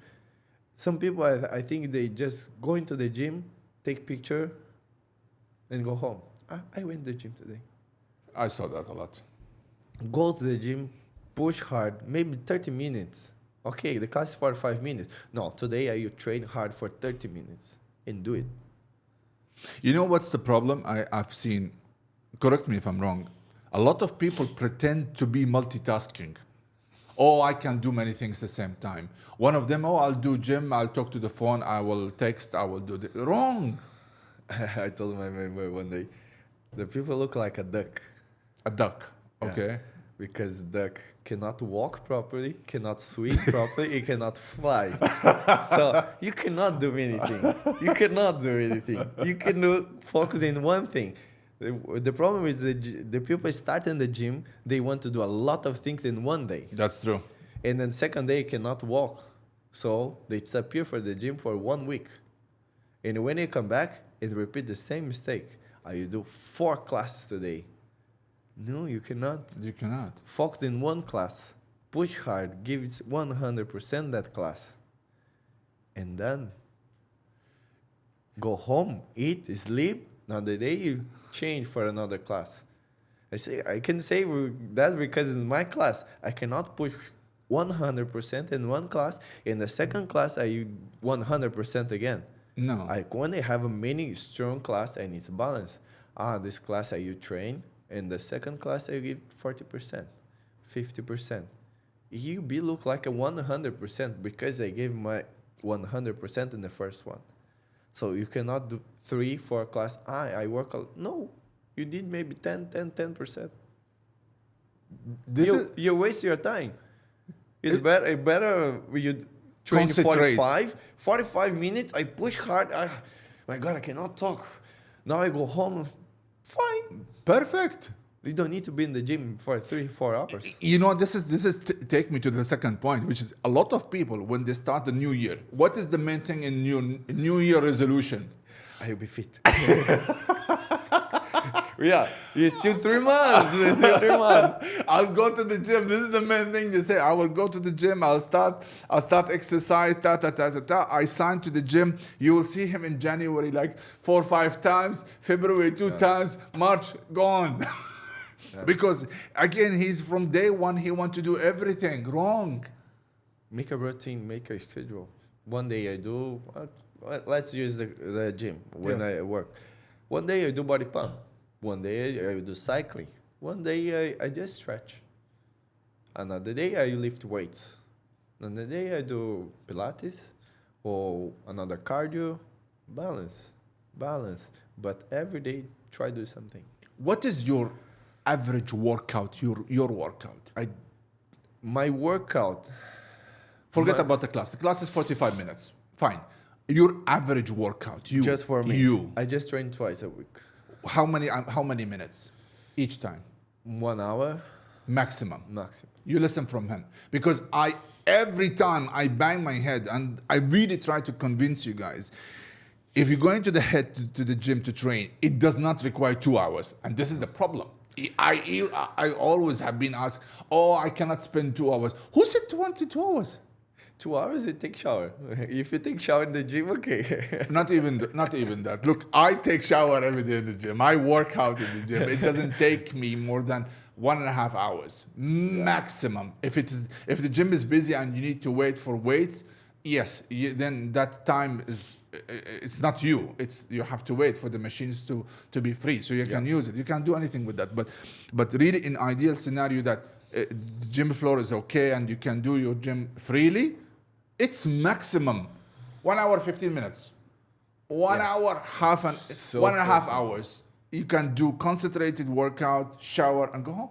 Some people, I think they just go into the gym, take picture, and go home. I went to the gym today. I saw that a lot. Go to the gym, push hard, maybe 30 minutes Okay, the class is 45 minutes. No, today you train hard for 30 minutes and do it. You know what's the problem I've seen? Correct me if I'm wrong. A lot of people pretend to be multitasking. Oh, I can do many things at the same time. One of them, oh, I'll do gym, I'll talk to the phone, I will text, I will do the wrong. I told my member one day, the people look like a duck. A duck. Yeah. Okay. Because duck cannot walk properly, cannot swim properly, it cannot fly. So you cannot do anything. You cannot do anything. You can focus in one thing. The problem is the people start in the gym, they want to do a lot of things in one day. That's true. And then second day cannot walk. So they disappear for the gym for 1 week. And when they come back, it repeat the same mistake. You do 4 classes today. No, you cannot. You cannot. Focus in one class. Push hard. Give it 100% that class. And then go home, eat, sleep. Another day you change for another class. I can say that because in my class, I cannot push 100% in one class. In the second class, I 100% again. No. When I have a many strong class, I need to balance. This class I train. In the second class, I give 40%, 50%. You look like a 100% because I gave my 100% in the first one. So you cannot do 3, 4 class. I work a lot. No, you did maybe 10%. You waste your time. It's better you train 45 minutes. I push hard. My God, I cannot talk. Now I go home. Fine. Perfect. You don't need to be in the gym for 3-4 hours. You know, this is take me to the second point, which is a lot of people when they start the new year. What is the main thing in new year resolution? I'll be fit. Yeah, it's still 3 months. 3 months. I'll go to the gym. This is the main thing they say. I will go to the gym. I'll start exercise. I sign to the gym. You will see him in January like 4 or 5 times. February 2 times. March gone. Yeah. Because again, he's from day one. He wants to do everything wrong. Make a routine. Make a schedule. One day I do. Let's use the gym when I work. One day I do body pump. One day I do cycling. One day I just stretch. Another day I lift weights. Another day I do Pilates or another cardio. Balance. But every day try to do something. What is your average workout? Your workout? My workout. Forget about the class. The class is 45 minutes. Fine. Your average workout. Just for me. I just train twice a week. How many minutes each time? 1 hour. Maximum. You listen from him. Because every time I bang my head and I really try to convince you guys, if you're going to the gym to train, it does not require 2 hours. And this is the problem. I always have been asked, I cannot spend 2 hours. Who said 2 hours? 2 hours, you take shower. If you take shower in the gym, okay. Not even that. Look, I take shower every day in the gym. I work out in the gym. It doesn't take me more than 1.5 hours maximum. If the gym is busy and you need to wait for weights, yes, then that time it's not you. You have to wait for the machines to be free, so you can use it. You can't do anything with that. But really, in ideal scenario that the gym floor is okay and you can do your gym freely, it's maximum 1 hour 15 minutes. 1 hour, 1.5 hours. You can do concentrated workout, shower, and go home.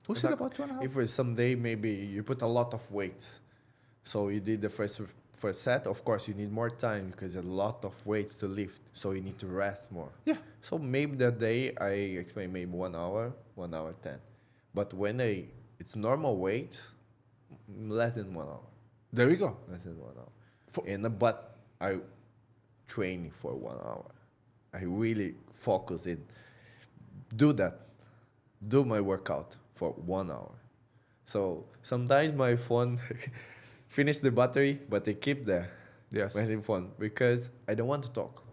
Who said about 2.5? If it's someday maybe you put a lot of weight, so you did the first set. Of course, you need more time because a lot of weights to lift, so you need to rest more. Yeah. So maybe that day I explain maybe 1 hour, 1 hour 10. But when it's normal weight, less than 1 hour. There we go. Less than 1 hour. But I train for 1 hour. I really focus in. Do my workout for 1 hour. So sometimes my phone finish the battery, but I keep there. Yes. My phone because I don't want to talk.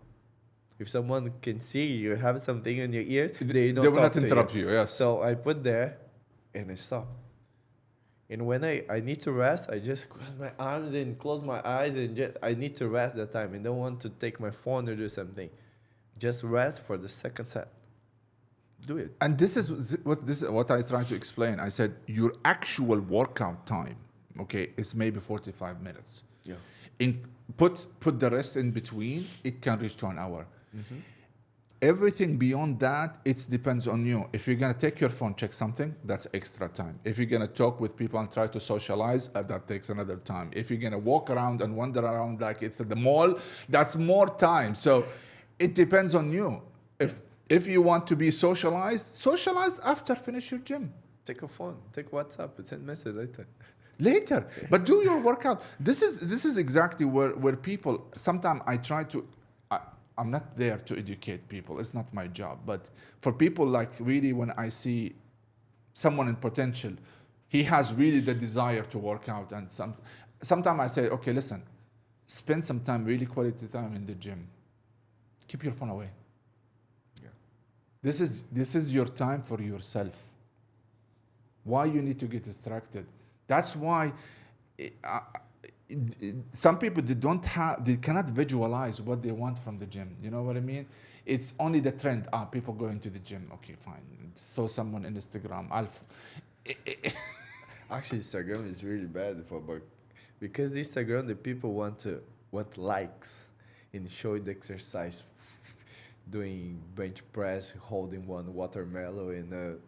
If someone can see you have something in your ear, they will not interrupt you. Yes. So I put there, and I stop. And when I need to rest, I just cross my arms and close my eyes and just, I need to rest that time. I don't want to take my phone or do something. Just rest for the second set. Do it. And this is what I try to explain. I said your actual workout time, okay, is maybe 45 minutes. Yeah. Put the rest in between, it can reach to an hour. Mm-hmm. Everything beyond that, it depends on you. If you're gonna take your phone, check something, that's extra time. If you're gonna talk with people and try to socialize, that takes another time. If you're gonna walk around and wander around like it's at the mall, that's more time. So it depends on you. If you want to be socialize after finish your gym. Take a phone, take WhatsApp, and send message later. Later, but do your workout. This is exactly where people, sometimes I try to, I'm not there to educate people, it's not my job, but for people like really when I see someone in potential, he has really the desire to work out, and sometimes I say, okay, listen, spend some time, really quality time in the gym. Keep your phone away. Yeah. This is your time for yourself. Why you need to get distracted? That's why some people they cannot visualize what they want from the gym. You know what I mean? It's only the trend. People going to the gym. Okay, fine. Saw someone on Instagram. Actually, Instagram is really bad because Instagram the people want likes and show the exercise, doing bench press, holding one watermelon, and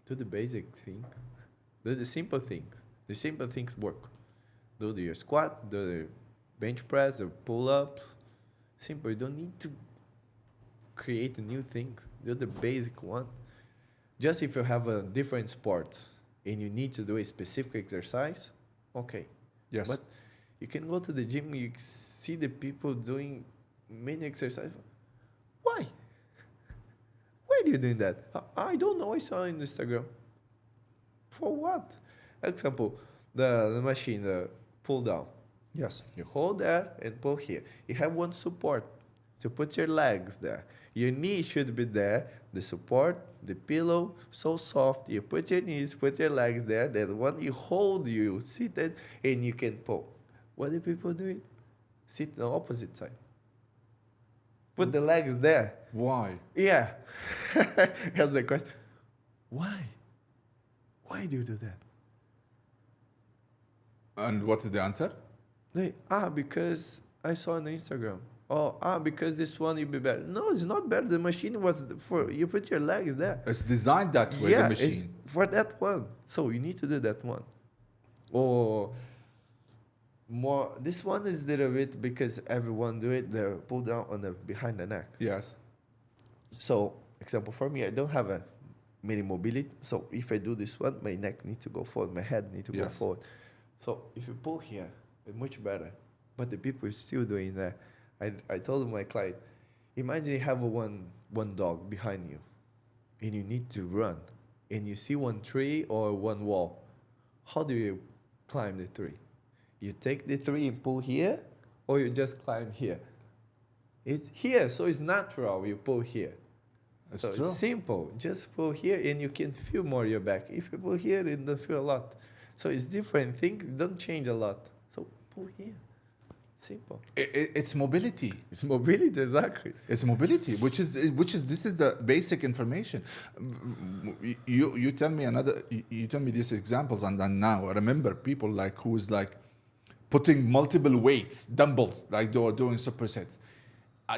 do the basic thing. Do the simple things. The simple things work. Do your squat, do the bench press, the pull-ups. Simple. You don't need to create a new thing. Do the basic one. Just if you have a different sport and you need to do a specific exercise, okay. Yes. But you can go to the gym, you see the people doing many exercises. Why? Why are you doing that? I don't know. I saw on Instagram. For what? Example, the machine, the pull down. Yes. You hold there and pull here. You have one support. So put your legs there. Your knee should be there. The support, the pillow, so soft. You put your knees, put your legs there. Then when you hold, you seated and you can pull. What do people do? It? Sit on the opposite side. Put the legs there. Why? Yeah. Here's the question. Why? Why do you do that? And what's the answer? Because I saw on Instagram. Because this one will be better. No, it's not better. The machine was for you put your legs there. It's designed that way, the machine. It's for that one. So you need to do that one. Or more. This one is a little bit because everyone do it. The pull down on the behind the neck. Yes. So example for me, I don't have a many mobility. So if I do this one, my neck needs to go forward, my head needs to go forward. So if you pull here, it's much better. But the people are still doing that. I told my client, imagine you have one dog behind you and you need to run and you see one tree or one wall. How do you climb the tree? You take the tree and pull here, or you just climb here? It's here, so it's natural. You pull here. That's so true. It's simple. Just pull here and you can feel more your back. If you pull here, you don't feel a lot. So it's different things. Don't change a lot. So pull here. Simple. It's mobility. It's mobility, exactly. It's mobility, which is this is the basic information. You tell me these examples, and then now I remember people like who is like putting multiple weights, dumbbells, like they are doing supersets.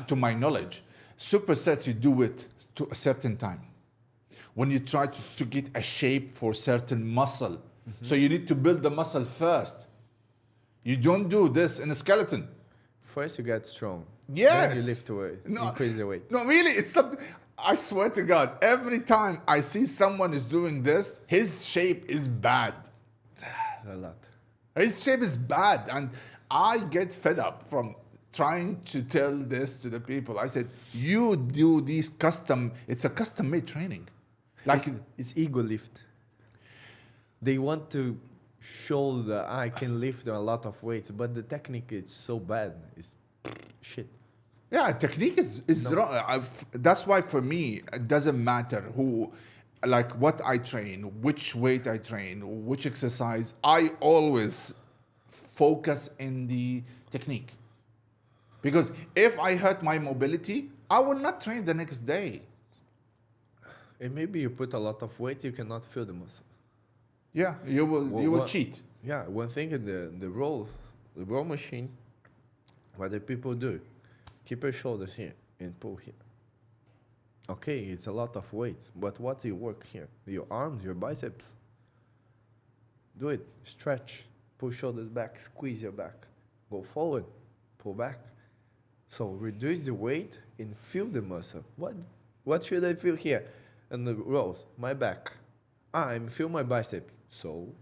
To my knowledge, supersets you do it to a certain time. When you try to get a shape for certain muscle, so you need to build the muscle first. You don't do this in a skeleton. First you get strong. Yes. Then you lift weight, increase the weight. No, really, it's something. I swear to God, every time I see someone is doing this, his shape is bad. A lot. His shape is bad, and I get fed up from trying to tell this to the people. I said, you do these it's a custom-made training. Like it's ego lift. They want to show that I can lift a lot of weights, but the technique is so bad. It's shit. Yeah, technique is wrong. That's why for me, it doesn't matter who. like what I train, which weight I train, which exercise, I always focus in the technique. Because if I hurt my mobility, I will not train the next day. And maybe you put a lot of weight, you cannot feel the muscle. Yeah, you will cheat. Yeah, one thing in the row machine, what the people do, keep your shoulders here and pull here. Okay, it's a lot of weight, but what do you work here? Your arms, your biceps. Do it. Stretch. Pull shoulders back. Squeeze your back. Go forward. Pull back. So reduce the weight and feel the muscle. What should I feel here? In the rows, my back. I feel my bicep. So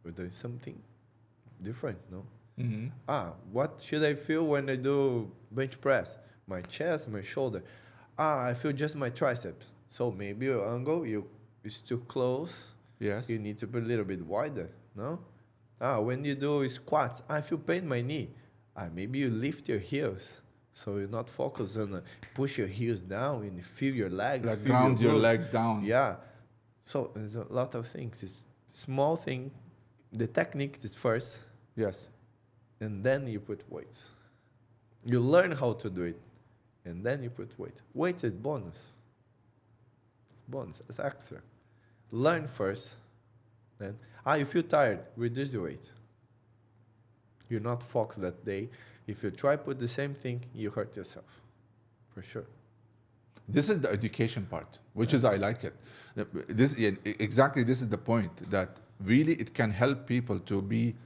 we're doing something different, no? What should I feel when I do bench press? My chest, my shoulder. I feel just my triceps. So maybe your angle is too close. Yes. You need to be a little bit wider, no? When you do squats, I feel pain in my knee. Maybe you lift your heels. So you're not focused on push your heels down and feel your legs. Like feel ground your glutes. leg down. Yeah. So there's a lot of things. It's small thing. The technique is first, Yes. and then you put weights. You learn how to do it, and then you put weight. Weight is bonus. It's bonus. It's extra. Learn first. Then, you feel tired. Reduce the weight. You're not focused that day. If you try put the same thing, you hurt yourself. For sure. This is the education part, which is I like it. This is the point that really it can help people to be.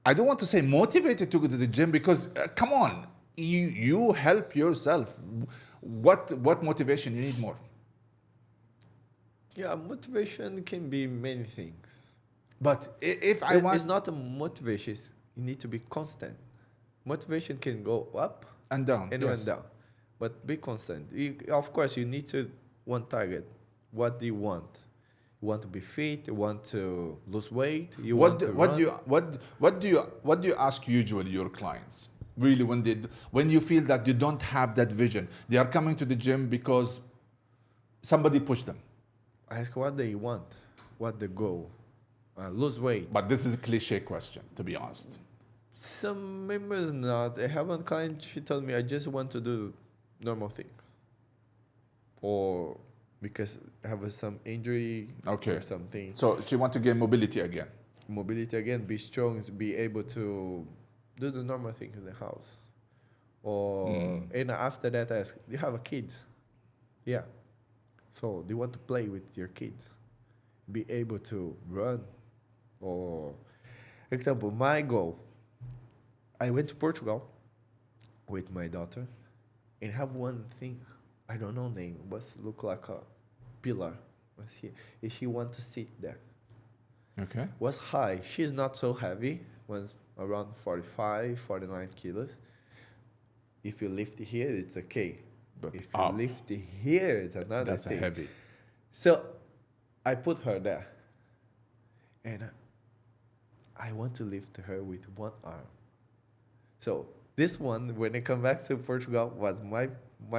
I don't want to say motivated to go to the gym because come on, you help yourself. What motivation you need more? Yeah, motivation can be many things. But if I want It's not a motivation. You need to be constant. Motivation can go up and down, and yes. down, but be constant. Of course, you need to one target. What do you want? You want to be fit. You want to lose weight. You want to run. What do you ask usually your clients? Really, when you feel that you don't have that vision, they are coming to the gym because somebody pushed them. I ask what they want, what the goal. Lose weight. But this is a cliche question, to be honest. Some members not. I have one client, she told me, I just want to do normal things. Or because I have some injury or something. So she want to gain mobility again. Mobility again, be strong, to be able to do the normal things in the house. And after that I ask, do you have a kid? Yeah. So do you want to play with your kids? Be able to run? Or, example, my goal, I went to Portugal with my daughter and have one thing, I don't know name, but look like a pillar. If she want to sit there. Okay. Was high. She's not so heavy. Was around 45, 49 kilos. If you lift here, it's okay. But if you lift here, it's another That's thing. heavy. So I put her there. And I want to lift her with one arm. So this one, when I come back to Portugal, was my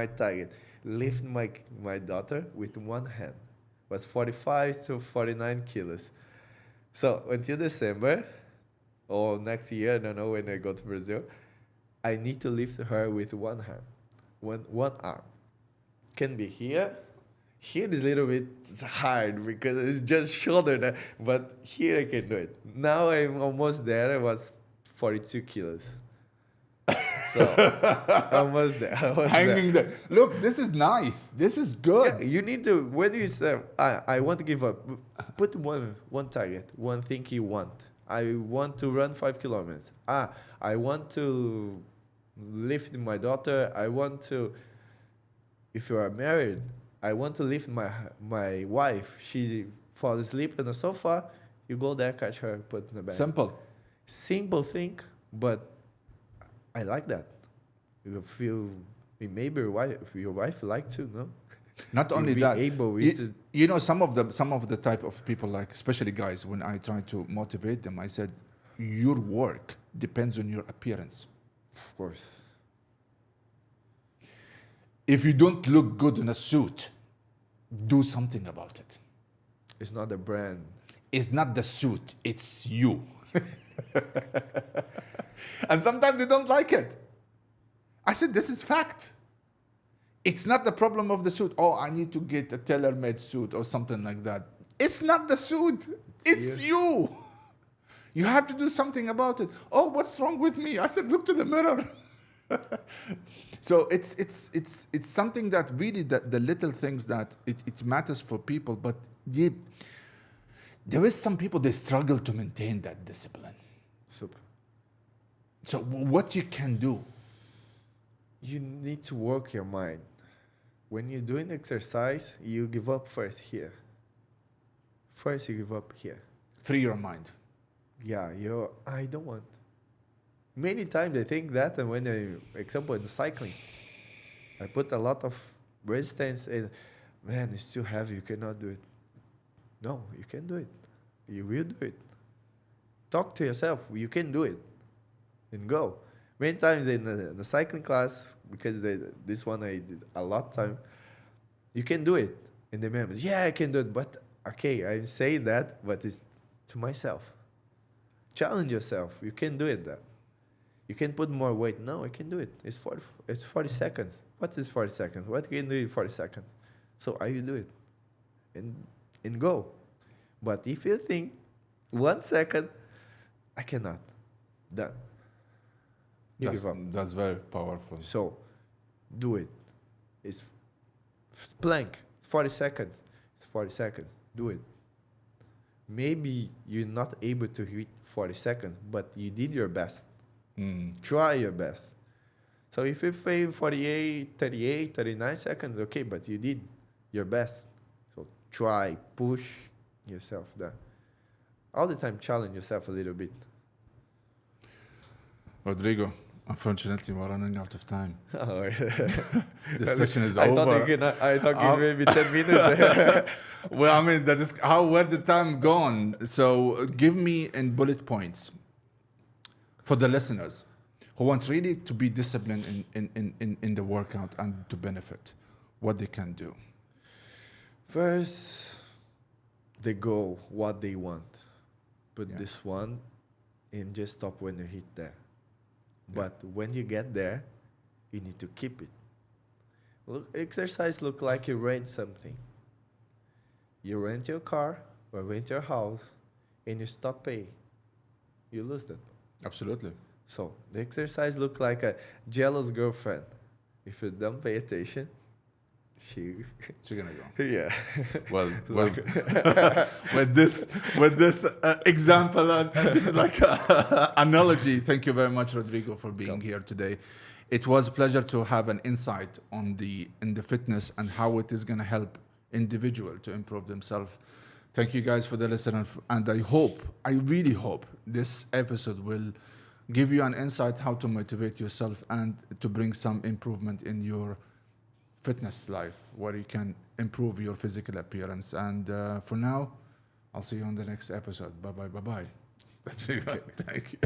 target. Lift my daughter with one hand. Was 45 to 49 kilos. So until December, or next year, I don't know when I go to Brazil, I need to lift her with one hand, one arm. Can be here. Here is a little bit hard because it's just shoulder, but here I can do it. Now I'm almost there. I was 42 kilos. So almost there. Hanging there. Look, this is nice. This is good. Yeah, you need to, when you say, I want to give up, put one target, one thing you want. I want to run 5 kilometers. I want to lift my daughter. I want to, if you are married, I want to lift my wife. She falls asleep on the sofa. You go there, catch her, put in the bed. Simple thing, but I like that. You feel maybe your wife like to, no? Not only be that, able you know, some of the type of people, like especially guys, when I try to motivate them, I said, your work depends on your appearance. Of course. If you don't look good in a suit, do something about it. It's not a brand. It's not the suit, it's you. And sometimes they don't like it. I said, this is fact. It's not the problem of the suit. Oh, I need to get a tailor-made suit or something like that. It's not the suit. It's you. You have to do something about it. Oh, what's wrong with me? I said, look to the mirror. So it's something that really, the little things that it matters for people, but there is some people, they struggle to maintain that discipline. Super. So what you can do? You need to work your mind. When you're doing exercise, you give up first here. First, you give up here. Free your mind. Yeah, I don't want. Many times I think that, and when example in cycling, I put a lot of resistance and, man, it's too heavy, you cannot do it. No, you can do it. You will do it. Talk to yourself, you can do it. And go. Many times in the cycling class, because this one I did a lot of time, you can do it. And the members, yeah, I can do it. But, okay, I'm saying that, but it's to myself. Challenge yourself. You can do it. That. You can put more weight. No, I can do it. It's 40 seconds. What is 40 seconds? What can you do in 40 seconds? So I will do it. And go. But if you think, 1 second, I cannot. Done. You give up. That's very powerful. So, do it. It's plank. 40 seconds. It's 40 seconds. Do it. Maybe you're not able to hit 40 seconds, but you did your best. Try your best. So if you fail 48, 38, 39 seconds, okay, but you did your best. So try, push yourself there. All the time, challenge yourself a little bit. Rodrigo, unfortunately, we're running out of time. Oh, This session is I over. I thought maybe 10 minutes. Well, I mean, that is where the time gone. So give me in bullet points for the listeners who want really to be disciplined in the workout and to benefit, what they can do. First, they go what they want. Put this one and just stop when you hit there. But when you get there, you need to keep it. Exercise look like you rent something. You rent your car or rent your house and you stop paying. You lose them. Absolutely. So the exercise look like a jealous girlfriend. If you don't pay attention, she's gonna go. Yeah. Well, with this example, this is like an analogy. Thank you very much, Rodrigo, for being here today. It was a pleasure to have an insight on the fitness and how it is going to help individual to improve themselves. Thank you guys for the listen, and I really hope this episode will give you an insight how to motivate yourself and to bring some improvement in your fitness life, where you can improve your physical appearance. And for now, I'll see you on the next episode. Bye-bye. Okay. Thank you.